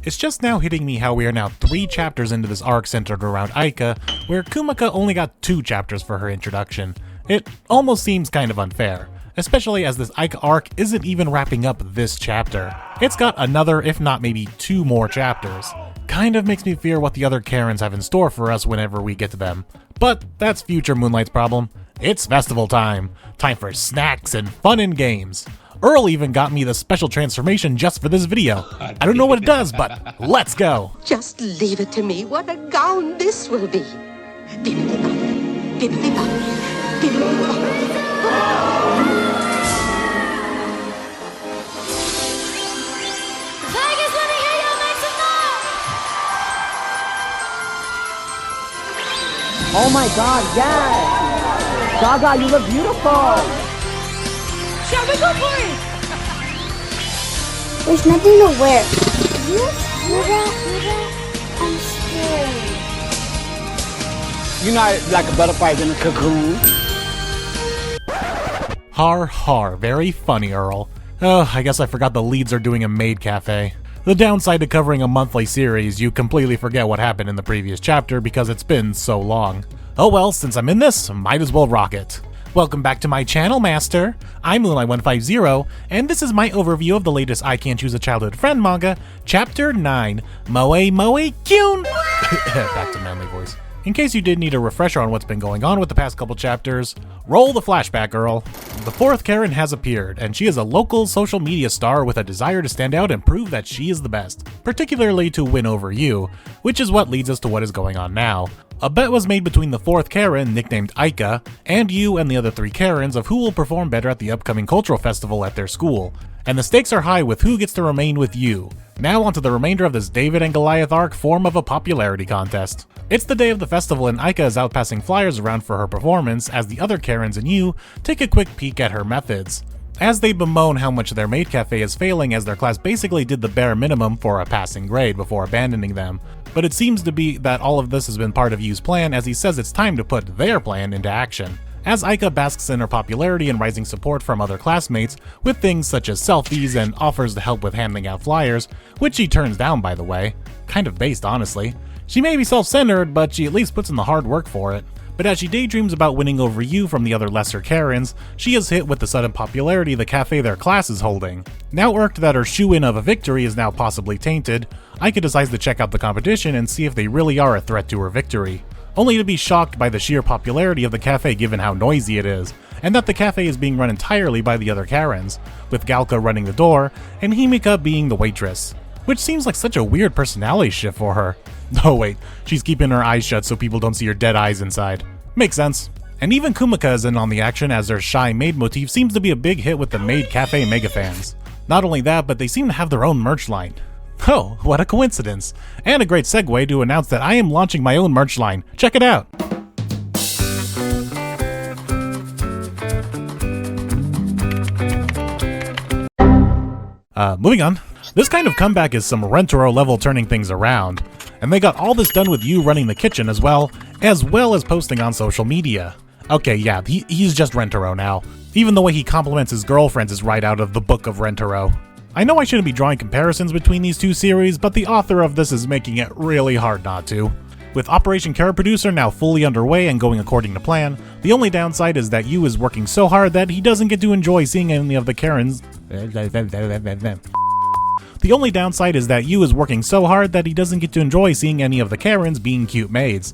It's just now hitting me how we are now 3 chapters into this arc centered around Aika, where Kumaka only got 2 chapters for her introduction. It almost seems kind of unfair, especially as this Aika arc isn't even wrapping up this chapter. It's got another, if not maybe 2 more chapters. Kind of makes me fear what the other Karens have in store for us whenever we get to them. But that's future Moonlight's problem. It's festival time. Time for snacks and fun and games. Earl even got me the special transformation just for this video. I don't know what it does, but let's go. Just leave it to me. What a gown this will be. Bibbidi-bop, bibbidi-bop, bibbidi-bop. Tigers, let me hear you make some noise! Oh my god, yes! Gaga, you look beautiful! Shall we go for it? There's nothing to wear. You do that? I'm scared. You're not like a butterfly in a cocoon. Har har, very funny, Earl. Oh, I guess I forgot the leads are doing a Maid cafe. The downside to covering a monthly series, you completely forget what happened in the previous chapter because it's been so long. Oh well, since I'm in this, might as well rock it. Welcome back to my channel, Master. I'm Moonlight150, and this is my overview of the latest I Can't Choose a Childhood Friend manga, Chapter 9, Moe Moe Kyun! Back to manly voice. In case you did need a refresher on what's been going on with the past couple chapters, roll the flashback, girl. The 4th Karin has appeared, and she is a local social media star with a desire to stand out and prove that she is the best, particularly to win over you, which is what leads us to what is going on now. A bet was made between the 4th Karin, nicknamed Aika, and you and the other 3 Karens of who will perform better at the upcoming cultural festival at their school. And the stakes are high with who gets to remain with you. Now onto the remainder of this David and Goliath arc form of a popularity contest. It's the day of the festival and Aika is out passing flyers around for her performance as the other Karens and you take a quick peek at her methods. As they bemoan how much their Maid cafe is failing as their class basically did the bare minimum for a passing grade before abandoning them. But it seems to be that all of this has been part of Yu's plan as he says it's time to put their plan into action. As Aika basks in her popularity and rising support from other classmates with things such as selfies and offers to help with handing out flyers, which she turns down by the way. Kind of based, honestly. She may be self-centered, but she at least puts in the hard work for it. But as she daydreams about winning over you from the other lesser Karens, she is hit with the sudden popularity the cafe their class is holding. Now irked that her shoo-in of a victory is now possibly tainted, Aika decides to check out the competition and see if they really are a threat to her victory. Only to be shocked by the sheer popularity of the cafe given how noisy it is, and that the cafe is being run entirely by the other Karens, with Galka running the door and Himika being the waitress. Which seems like such a weird personality shift for her. Oh wait, she's keeping her eyes shut so people don't see her dead eyes inside. Makes sense. And even Kumaka is in on the action as their shy maid motif seems to be a big hit with the Maid Cafe mega fans. Not only that, but they seem to have their own merch line. Oh, what a coincidence. And a great segue to announce that I am launching my own merch line. Check it out. Moving on. This kind of comeback is some Rentaro level turning things around. And they got all this done with you running the kitchen as well as posting on social media. Okay, yeah, he's just Rentaro now. Even the way he compliments his girlfriends is right out of the Book of Rentaro. I know I shouldn't be drawing comparisons between these two series, but the author of this is making it really hard not to. With Operation Carrot Producer now fully underway and going according to plan, the only downside is that Yu is working so hard that he doesn't get to enjoy seeing any of the Karens. The only downside is that Yu is working so hard that he doesn't get to enjoy seeing any of the Karens being cute maids.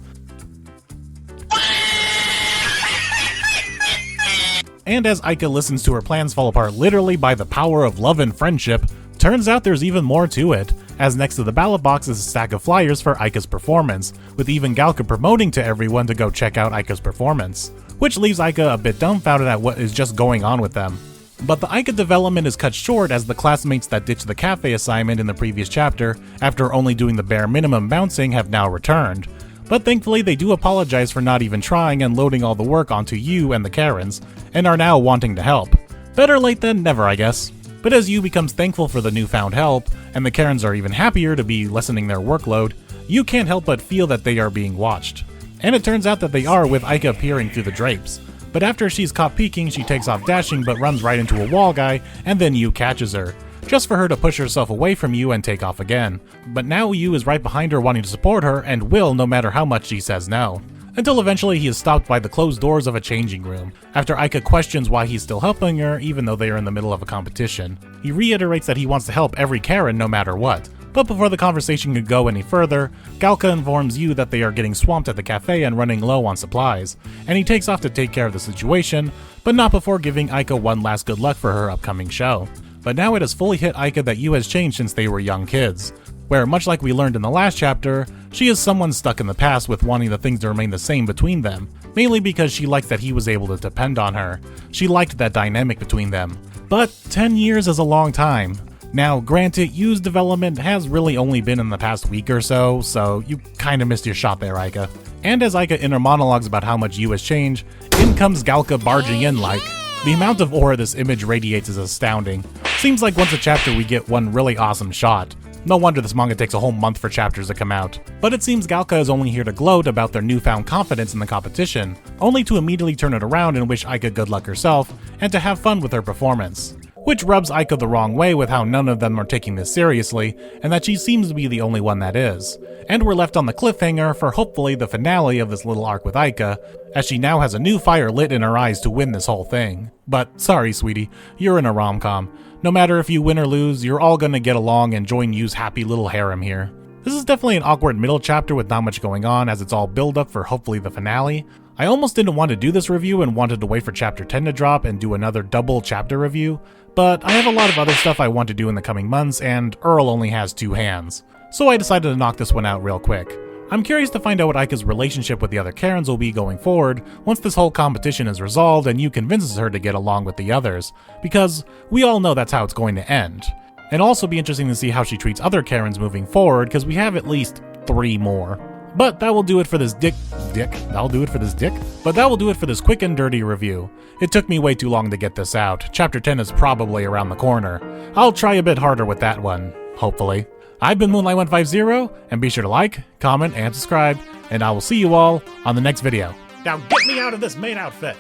And as Aika listens to her plans fall apart literally by the power of love and friendship, turns out there's even more to it, as next to the ballot box is a stack of flyers for Aika's performance, with even Galka promoting to everyone to go check out Aika's performance, which leaves Aika a bit dumbfounded at what is just going on with them. But the Aika development is cut short as the classmates that ditched the cafe assignment in the previous chapter, after only doing the bare minimum bouncing, have now returned. But thankfully they do apologize for not even trying and loading all the work onto you and the Karens, and are now wanting to help. Better late than never, I guess. But as Yu becomes thankful for the newfound help, and the Karens are even happier to be lessening their workload, you can't help but feel that they are being watched. And it turns out that they are, with Aika appearing through the drapes. But after she's caught peeking, she takes off dashing but runs right into a wall guy, and then Yu catches her. just for her to push herself away from you and take off again. But now Yu is right behind her wanting to support her and will no matter how much she says no. Until eventually he is stopped by the closed doors of a changing room, after Aika questions why he's still helping her even though they are in the middle of a competition. He reiterates that he wants to help every Karin no matter what. But before the conversation could go any further, Galka informs Yu that they are getting swamped at the cafe and running low on supplies, and he takes off to take care of the situation, but not before giving Aika one last good luck for her upcoming show. But now it has fully hit Aika that Yu has changed since they were young kids, where, much like we learned in the last chapter, she is someone stuck in the past with wanting the things to remain the same between them, mainly because she likes that he was able to depend on her. She liked that dynamic between them. But 10 years is a long time. Now, granted, Yu's development has really only been in the past week or so you kinda missed your shot there, Aika. And as Aika inner monologues about how much Yu has changed, in comes Galka barging in like. The amount of aura this image radiates is astounding. Seems like once a chapter we get one really awesome shot. No wonder this manga takes a whole month for chapters to come out. But it seems Galka is only here to gloat about their newfound confidence in the competition, only to immediately turn it around and wish Aika good luck herself, and to have fun with her performance. Which rubs Aika the wrong way with how none of them are taking this seriously, and that she seems to be the only one that is. And we're left on the cliffhanger for hopefully the finale of this little arc with Aika, as she now has a new fire lit in her eyes to win this whole thing. But sorry sweetie, you're in a rom-com. No matter if you win or lose, you're all gonna get along and join Yu's happy little harem here. This is definitely an awkward middle chapter with not much going on as it's all build up for hopefully the finale. I almost didn't want to do this review and wanted to wait for chapter 10 to drop and do another double chapter review, but I have a lot of other stuff I want to do in the coming months and Earl only has 2 hands. So I decided to knock this one out real quick. I'm curious to find out what Aika's relationship with the other Karens will be going forward once this whole competition is resolved and Yu convinces her to get along with the others, because we all know that's how it's going to end. And also be interesting to see how she treats other Karens moving forward, because we have at least 3 more. But that will do it for this That'll do it for this quick and dirty review. It took me way too long to get this out. Chapter 10 is probably around the corner. I'll try a bit harder with that one, hopefully. I've been Moonlight150, and be sure to like, comment, and subscribe, and I will see you all on the next video. Now get me out of this maid outfit!